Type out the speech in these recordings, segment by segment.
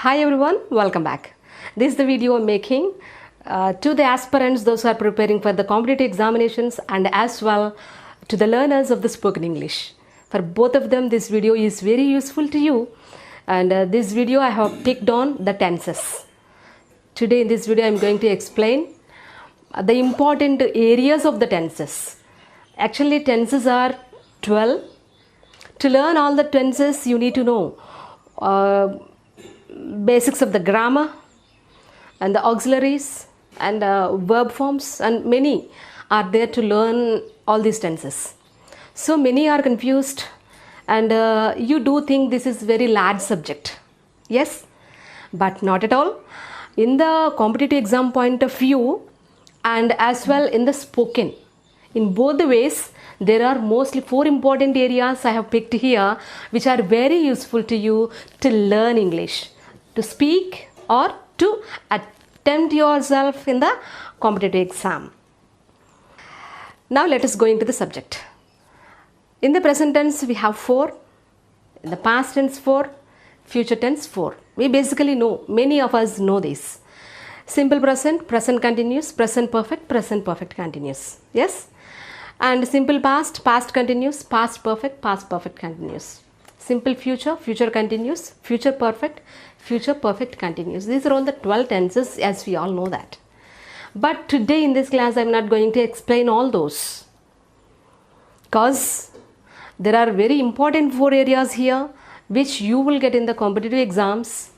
Hi everyone, welcome back. This is the video I'm making to the aspirants, those who are preparing for the competitive examinations, and as well to the learners of the spoken English. For both of them, this video is very useful to you, and this video I have picked on the tenses. Today in this video I'm going to explain the important areas of the tenses. Actually tenses are 12. To learn all the tenses you need to know basics of the grammar and the auxiliaries and verb forms, and many are there to learn all these tenses. So many are confused, and you do think this is very large subject. Yes, but not at all. In the competitive exam point of view and as well in the spoken, in both the ways, there are mostly 4 important areas I have picked here which are very useful to you to learn English, to speak or to attempt yourself in the competitive exam. Now let us go into the subject. In the present tense we have 4, in the past tense 4, future tense 4. We basically know, many of us know this. Simple present, present continuous, present perfect continuous. Yes? And simple past, past continuous, past perfect continuous. Simple future, future continuous, future perfect continuous. These are all the 12 tenses, as we all know that. But today in this class I am not going to explain all those, because there are very important 4 areas here which you will get in the competitive exams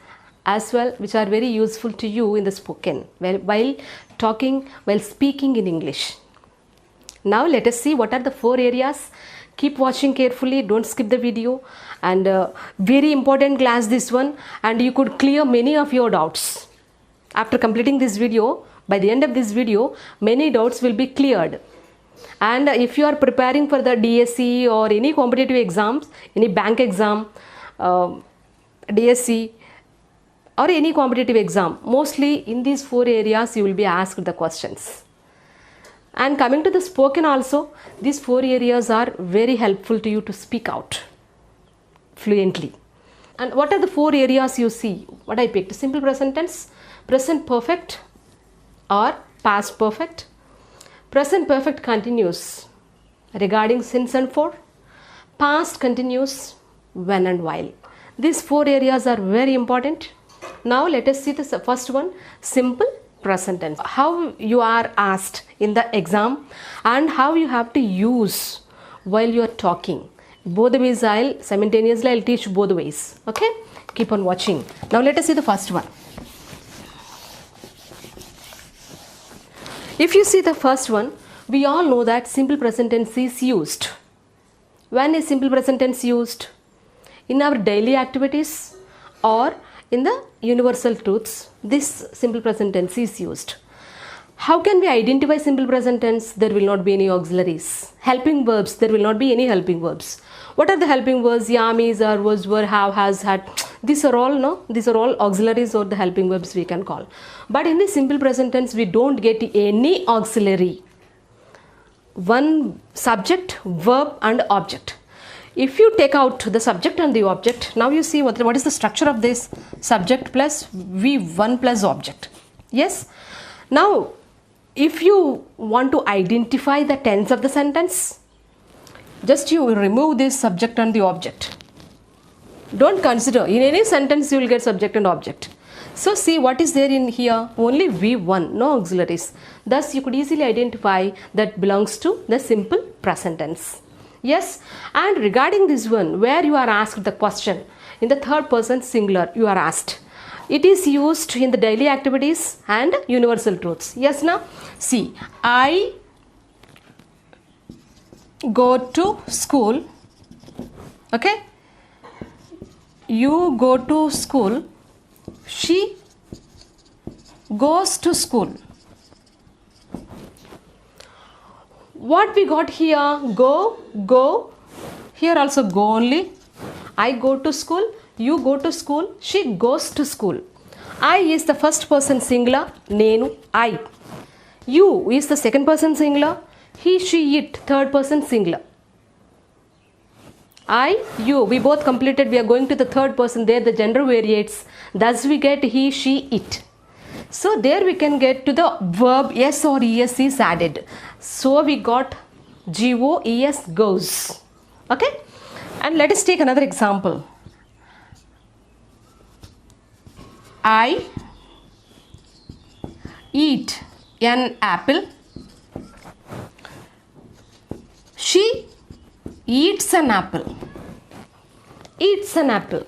as well, which are very useful to you in the spoken while talking, while speaking in English. Now let us see what are the 4 areas. Keep watching carefully, don't skip the video, and very important class this one, and you could clear many of your doubts. After completing this video, by the end of this video, many doubts will be cleared. And if you are preparing for the DSE or any competitive exams, any bank exam, DSE or any competitive exam, mostly in these 4 areas you will be asked the questions. And coming to the spoken also, these 4 areas are very helpful to you to speak out fluently. And what are the 4 areas you see? What I picked: simple present tense, present perfect or past perfect, present perfect continuous regarding since and for, past continuous when and while. These 4 areas are very important. Now let us see the first one, simple present tense. How you are asked in the exam and how you have to use while you are talking. Both the ways I'll teach both the ways. Okay, keep on watching. Now let us see the first one. If you see the first one, we all know that simple present tense is used. When is simple present tense used? In our daily activities or in the universal truths, this simple present tense is used. How can we identify simple present tense? There will not be any auxiliaries. Helping verbs, there will not be any helping verbs. What are the helping verbs? Yam, is, are, was, were, have, has, had. These are all these are all auxiliaries or the helping verbs we can call. But in the simple present tense we don't get any auxiliary. One subject, verb and object. If you take out the subject and the object, now you see what is the structure of this: subject plus V1 plus object. Yes. Now, if you want to identify the tense of the sentence, just you remove this subject and the object. Don't consider. In any sentence you will get subject and object. So see what is there in here: only V1, no auxiliaries. Thus you could easily identify that belongs to the simple present tense. Yes, and regarding this one, where you are asked the question, in the third person singular you are asked. It is used in the daily activities and universal truths. Yes, now see, I go to school. Okay, you go to school. She goes to school. What we got here? Go. Here also go only. I go to school, you go to school, she goes to school. I is the first person singular, nenu, I. You is the second person singular, he, she, it, third person singular. I, you, we both completed. We are going to the third person. There the gender variates. Thus we get he, she, it. So there we can get to the verb s or es is added. So we got go, es, goes. Okay. And let us take another example. I eat an apple. She eats an apple. Eats an apple.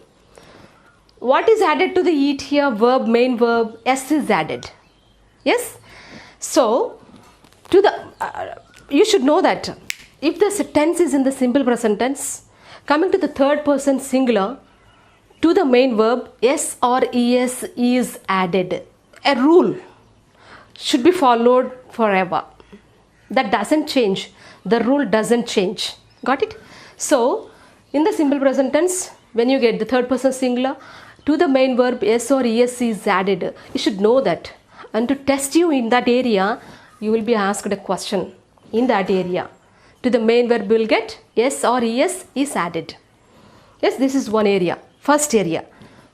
What is added to the eat here? Verb, main verb, s is added. Yes? So, to the you should know that if the tense is in the simple present tense, coming to the third person singular, to the main verb, s or es is added. A rule should be followed forever. That doesn't change. The rule doesn't change. Got it? So, in the simple present tense, when you get the third person singular, to the main verb s or es is added. You should know that. And to test you in that area, you will be asked a question in that area. To the main verb, you will get s or es is added. Yes, this is one area. First area.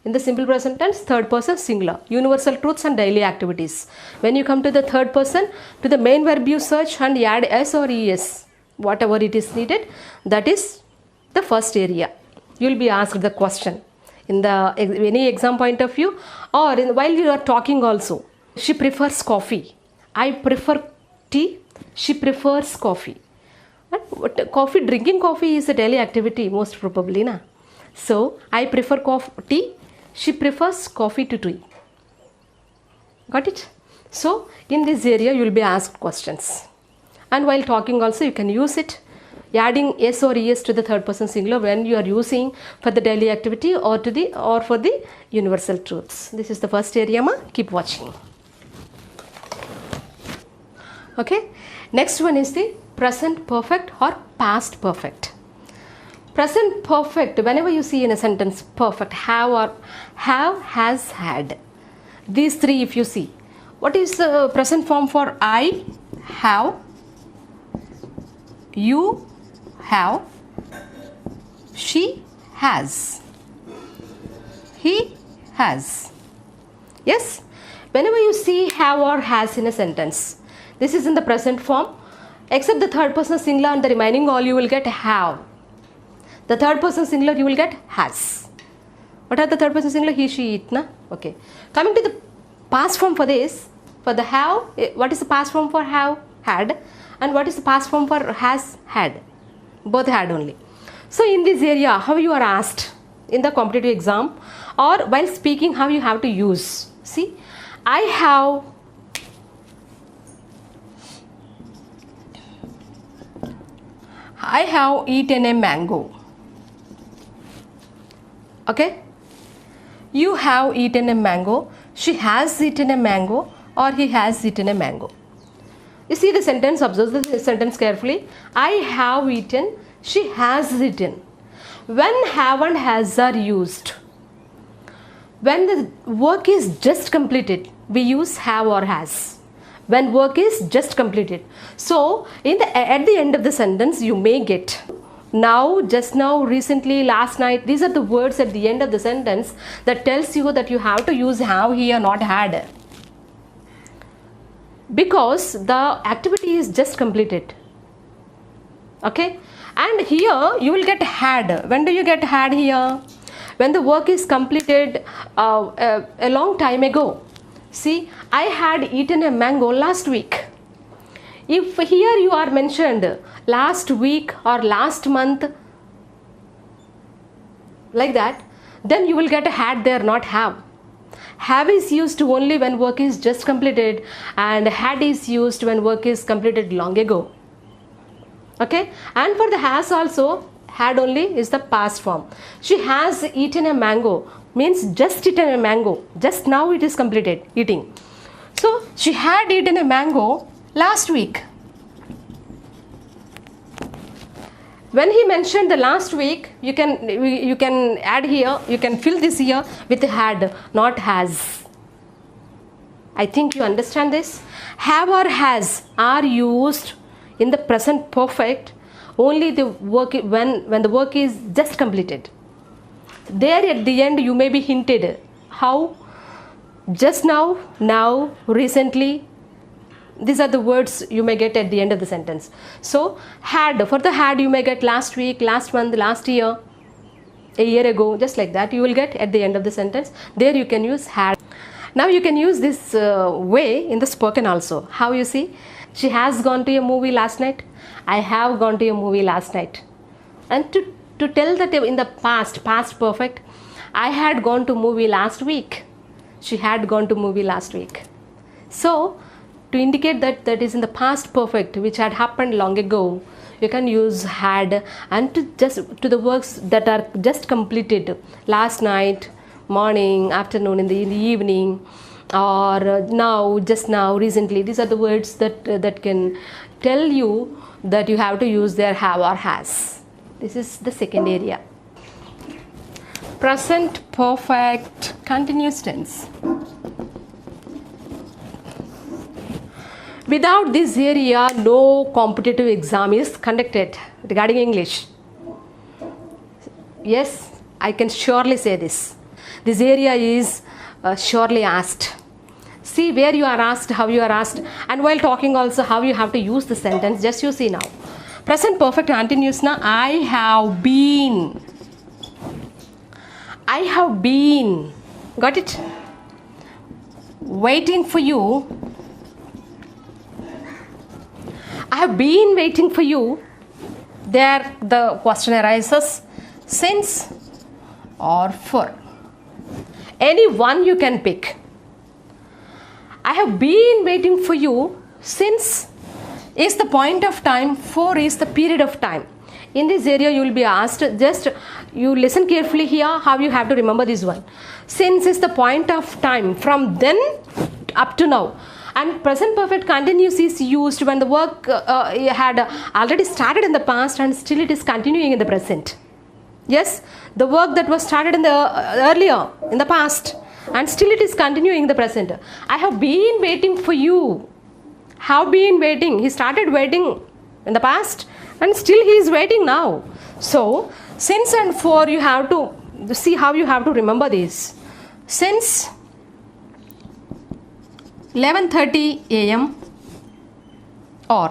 In the simple present tense, third person singular. Universal truths and daily activities. When you come to the third person, to the main verb you search and add s or es. Whatever it is needed, that is the first area. You will be asked the question in the any exam point of view, or while you are talking also. She prefers coffee. I prefer tea. She prefers coffee. Coffee, drinking coffee is a daily activity most probably, na? So I prefer tea. She prefers coffee to tea. Got it? So in this area you will be asked questions. And while talking also you can use it, adding s or es to the third person singular when you are using for the daily activity or for the universal truths. This is the first area, ma. Keep watching. Okay. Next one is the present perfect or past perfect. Present perfect, whenever you see in a sentence perfect, have or have, has, had. These three if you see. What is the present form for I have, you have, she has, he has. Yes? Whenever you see have or has in a sentence, this is in the present form. Except the third person singular and the remaining all you will get have. The third person singular you will get has. What are the third person singular? He, she, it, na? Okay. Coming to the past form for this, for the have, what is the past form for have? Had. And what is the past form for has? Had. Both had only. So in this area, how you are asked in the competitive exam or while speaking, how you have to use. See, I have eaten a mango. Okay. You have eaten a mango. She has eaten a mango or he has eaten a mango. You see the sentence, observe the sentence carefully. I have eaten, she has eaten. When have and has are used, when the work is just completed, we use have or has. When work is just completed. So, at the end of the sentence, you may get now, just now, recently, last night. These are the words at the end of the sentence that tells you that you have to use have here, not had. Because the activity is just completed. Okay. And here you will get had. When do you get had here? When the work is completed a long time ago. See, I had eaten a mango last week. If here you are mentioned last week or last month, like that, then you will get a had there, not have. Have is used only when work is just completed and had is used when work is completed long ago. Okay. And for the has also, had only is the past form. She has eaten a mango means just eaten a mango. Just now it is completed eating. So she had eaten a mango last week. When he mentioned the last week, you can add here, you can fill this here with had, not has. I think you understand this. Have or has are used in the present perfect only the work when the work is just completed. There at the end you may be hinted how, just now, now, recently. These are the words you may get at the end of the sentence. So had, for the had you may get last week, last month, last year, a year ago, just like that you will get at the end of the sentence. There you can use had. Now you can use this way in the spoken also. How you see? She has gone to a movie last night. I have gone to a movie last night. And to tell that in the past perfect, I had gone to movie last week. She had gone to movie last week. So to indicate that that is in the past perfect, which had happened long ago, you can use had. And to the works that are just completed, last night, morning, afternoon, in the evening, or now, just now, recently. These are the words that can tell you that you have to use their have or has. This is the second area. Present perfect continuous tense. Without this area, no competitive exam is conducted regarding English. Yes, I can surely say this. This area is surely asked. See where you are asked, how you are asked, and while talking also how you have to use the sentence. Just you see now. Present perfect continuous na. I have been. I have been. Got it? Waiting for you. I have been waiting for you. There the question arises, since or for. Any one you can pick. I have been waiting for you since is the point of time, for is the period of time. In this area you will be asked, just you listen carefully here how you have to remember this one. Since is the point of time, from then up to now. And present perfect continuous is used when the work had already started in the past and still it is continuing in the present. Yes, the work that was started in the earlier, in the past, and still it is continuing in the present. I have been waiting for you. Have been waiting. He started waiting in the past and still he is waiting now. So, since and for, you have to see how you have to remember this. Since 11:30 a.m. or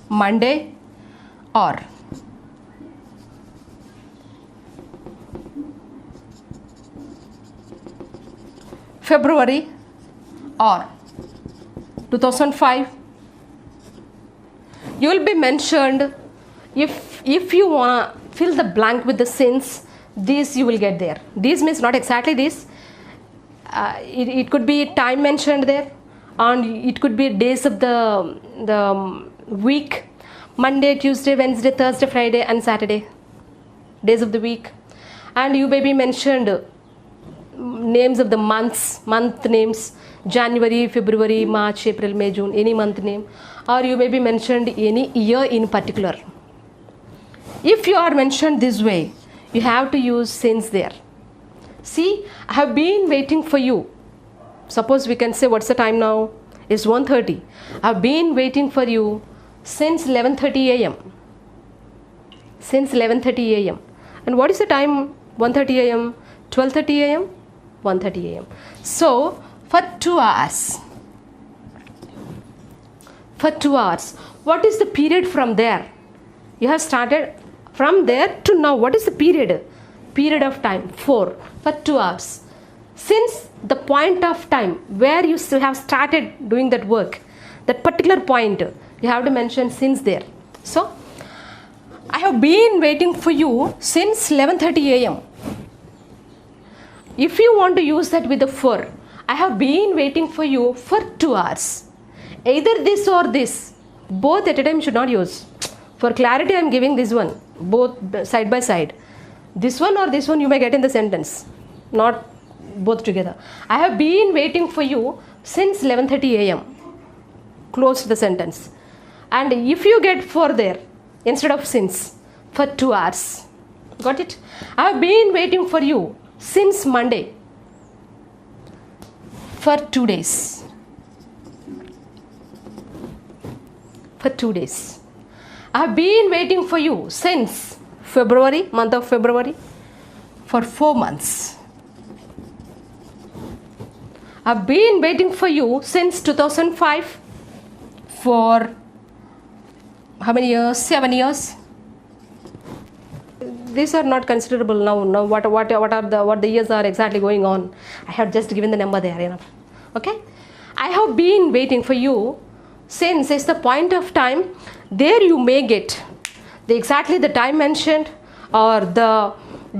Monday or February or 2005. You will be mentioned. If you want to fill the blank with the since, this you will get there. This means not exactly this. It could be time mentioned there, and it could be days of the week: Monday, Tuesday, Wednesday, Thursday, Friday, and Saturday. Days of the week, and you may be mentioned names of the months, month names: January, February, March, April, May, June, any month name, or you may be mentioned any year in particular. If you are mentioned this way, you have to use since there. See, I have been waiting for you. Suppose we can say, what's the time now? It's 1:30. I have been waiting for you since 11:30 a.m. Since 11:30 a.m. And what is the time? 1:30 a.m., 12:30 a.m., 1:30 a.m. So, for 2 hours. For 2 hours. What is the period from there? You have started from there to now. What is the period? Period of time, 4, for 2 hours. Since the point of time where you have started doing that work, that particular point, you have to mention since there. So, I have been waiting for you since 11:30 a.m. If you want to use that with the for, I have been waiting for you for 2 hours. Either this or this. Both at a time should not use. For clarity, I am giving this one, both side by side. This one or this one you may get in the sentence, not both together. I have been waiting for you since 11:30 a.m. Close the sentence. And if you get for there instead of since, for 2 hours. Got it? I have been waiting for you since Monday for 2 days. for 2 days. I have been waiting for you since February, month of February, for 4 months. I have been waiting for you since 2005 for how many years? 7 years. These are not considerable now. Now what the years are exactly going on. I have just given the number there, enough. Okay. I have been waiting for you since is the point of time. There you may get exactly the time mentioned, or the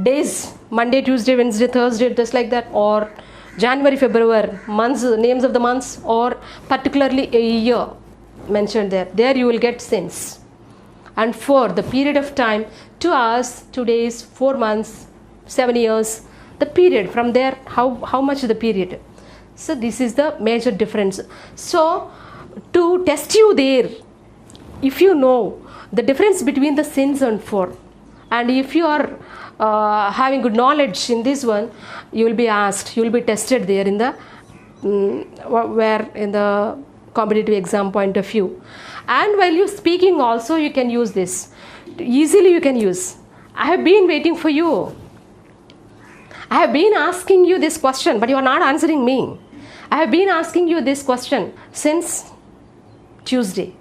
days, Monday, Tuesday, Wednesday, Thursday, just like that, or January, February, months, names of the months, or particularly a year mentioned there. There you will get since. And for the period of time, 2 hours, 2 days, 4 months, 7 years, the period from there, how much is the period. So this is the major difference. So to test you there, if you know the difference between the since and for, and if you are having good knowledge in this one, you will be asked, you will be tested there in the where in the competitive exam point of view. And while you speaking also, you can use this easily. You can use, I have been waiting for you. I have been asking you this question, but you are not answering me. I have been asking you this question since Tuesday.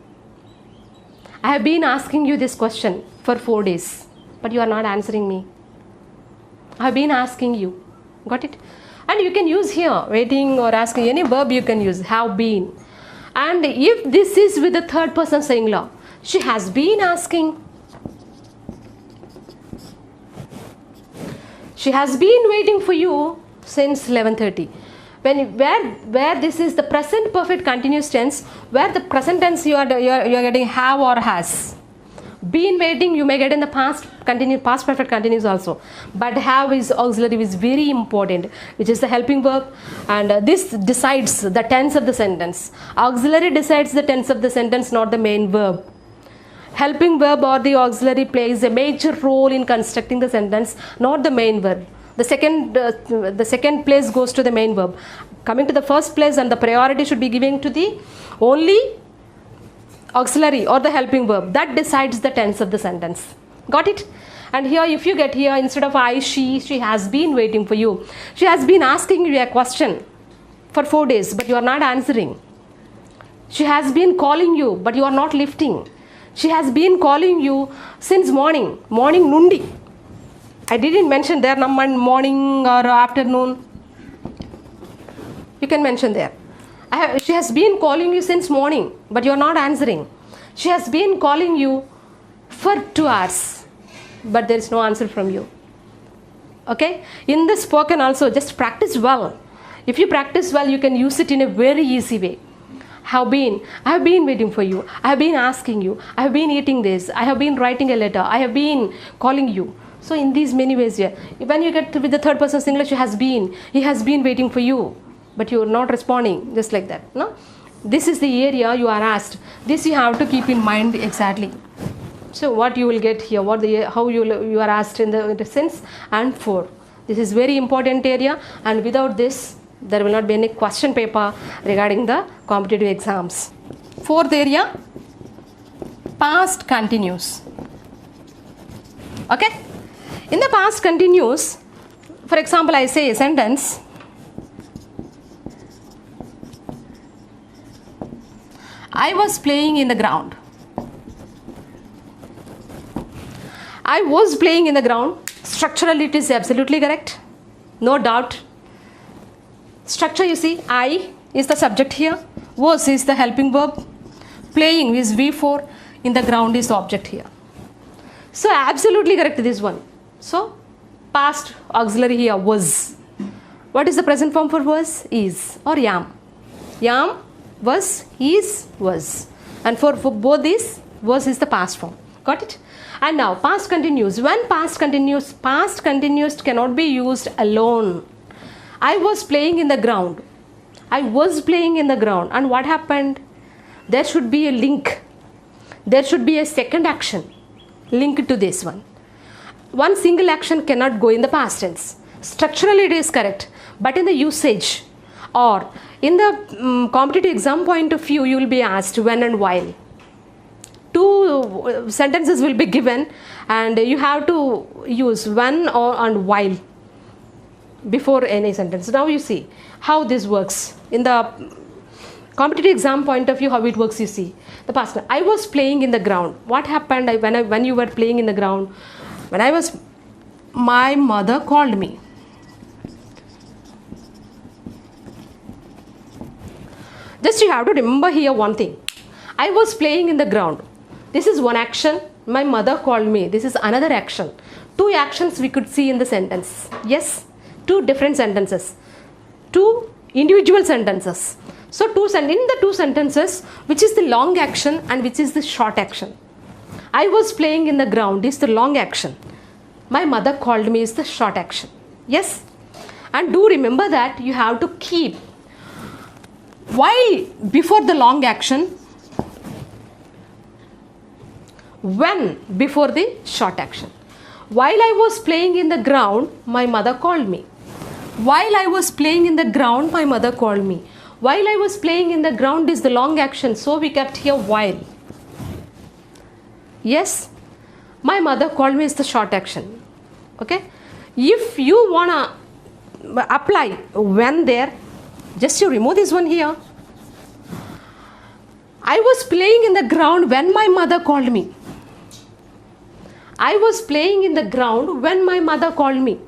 I have been asking you this question for 4 days, but you are not answering me. I have been asking you. Got it? And you can use here waiting or asking, any verb you can use, have been. And if this is with the third person singular, she has been asking. She has been waiting for you since 11:30. Where this is the present perfect continuous tense, where the present tense you are getting have or has. Been waiting you may get in the past perfect continuous also, but have is auxiliary is very important, which is the helping verb, and this decides the tense of the sentence. Auxiliary decides the tense of the sentence, not the main verb. Helping verb or the auxiliary plays a major role in constructing the sentence, not the main verb. The second place goes to the main verb. Coming to the first place, and the priority should be given to the only auxiliary or the helping verb that decides the tense of the sentence. Got it? And here, if you get here, instead of I, she has been waiting for you. She has been asking you a question for 4 days, but you are not answering. She has been calling you, but you are not lifting. She has been calling you since morning nundi. I didn't mention there morning or afternoon. You can mention there. She has been calling you since morning, but you are not answering. She has been calling you for 2 hours, but there is no answer from you. Okay? In the spoken also, just practice well. If you practice well, you can use it in a very easy way. I have been waiting for you. I have been asking you. I have been eating this. I have been writing a letter. I have been calling you. So in these many ways here, when you get with the third person singular, he has been waiting for you, but you are not responding, just like that. No, this is the area you are asked. This you have to keep in mind exactly. So what you will get here, how you are asked in the since and for. This is very important area, and without this, there will not be any question paper regarding the competitive exams. Fourth area, past continuous. Okay? In the past continuous, for example, I say a sentence. I was playing in the ground. I was playing in the ground. Structurally, it is absolutely correct. No doubt. Structure, you see, I is the subject here. Was is the helping verb. Playing is V4. In the ground is the object here. So, absolutely correct this one. So, past auxiliary here was. What is the present form for was? Is or am. Am, was, is, was. And for both these, was is the past form. Got it? And now, past continuous. When past continuous cannot be used alone. I was playing in the ground. I was playing in the ground. And what happened? There should be a link. There should be a second action linked to this one. One single action cannot go in the past tense. Structurally, it is correct. But in the usage or in the competitive exam point of view, you will be asked when and while. two sentences will be given, and you have to use when or and while before any sentence. Now you see how this works in the competitive exam point of view. How it works, you see the past. I was playing in the ground. What happened when you were playing in the ground? My mother called me. Just you have to remember here one thing. I was playing in the ground. This is one action. My mother called me. This is another action. Two actions we could see in the sentence. Yes, two different sentences. Two individual sentences. So in the two sentences, which is the long action and which is the short action? I was playing in the ground is the long action. My mother called me is the short action. Yes? And do remember that you have to keep while before the long action, when before the short action. While I was playing in the ground, my mother called me. While I was playing in the ground, my mother called me. While I was playing in the ground is the long action, so we kept here while. Yes, my mother called me is the short action. Okay, if you wanna apply when there, just you remove this one here. I was playing in the ground when my mother called me. I was playing in the ground when my mother called me.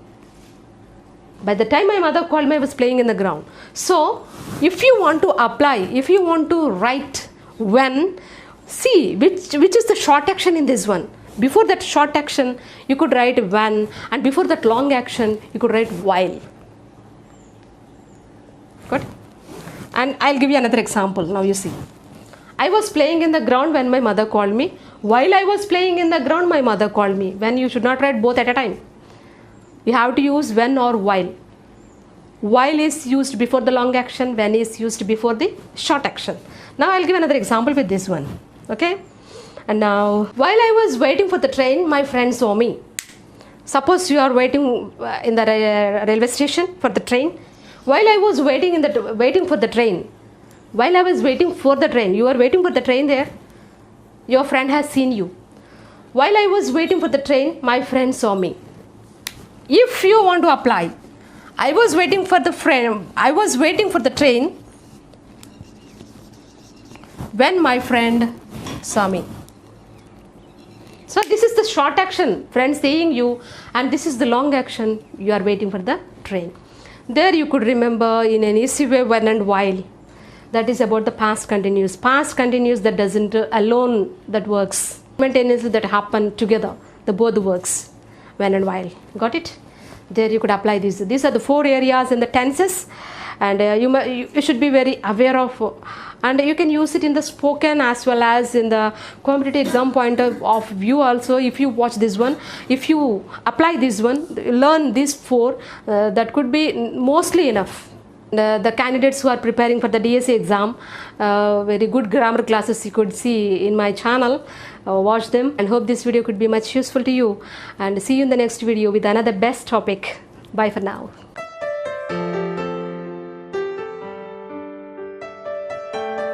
By the time my mother called me, I was playing in the ground. So, if you want to apply, if you want to write when, see which is the short action in this one. Before that short action, you could write when, and before that long action, you could write while. Good? And I'll give you another example. Now you see. I was playing in the ground when my mother called me. While I was playing in the ground, my mother called me. When you should not write both at a time. You have to use when or while. While is used before the long action, when is used before the short action. Now I'll give another example with this one. Okay? And now, while I was waiting for the train, my friend saw me. Suppose you are waiting in the railway station for the train. While I was waiting for the train, while I was waiting for the train, you are waiting for the train there. Your friend has seen you. While I was waiting for the train, my friend saw me. If you want to apply, I was waiting for the train when my friend saw me. So this is the short action, friend seeing you, and this is the long action, you are waiting for the train. There you could remember in an easy way when and while. That is about the past continuous. Past continuous that doesn't alone that works. Simultaneously that happen together. The both works. When and while. Got it? There you could apply these. These are the 4 areas in the tenses, and you should be very aware of, and you can use it in the spoken as well as in the competitive exam point of view also. If you watch this one, if you apply this one, learn these 4, that could be mostly enough. The candidates who are preparing for the DSE exam, very good grammar classes you could see in my channel. Watch them, and hope this video could be much useful to you, and see you in the next video with another best topic. Bye for now.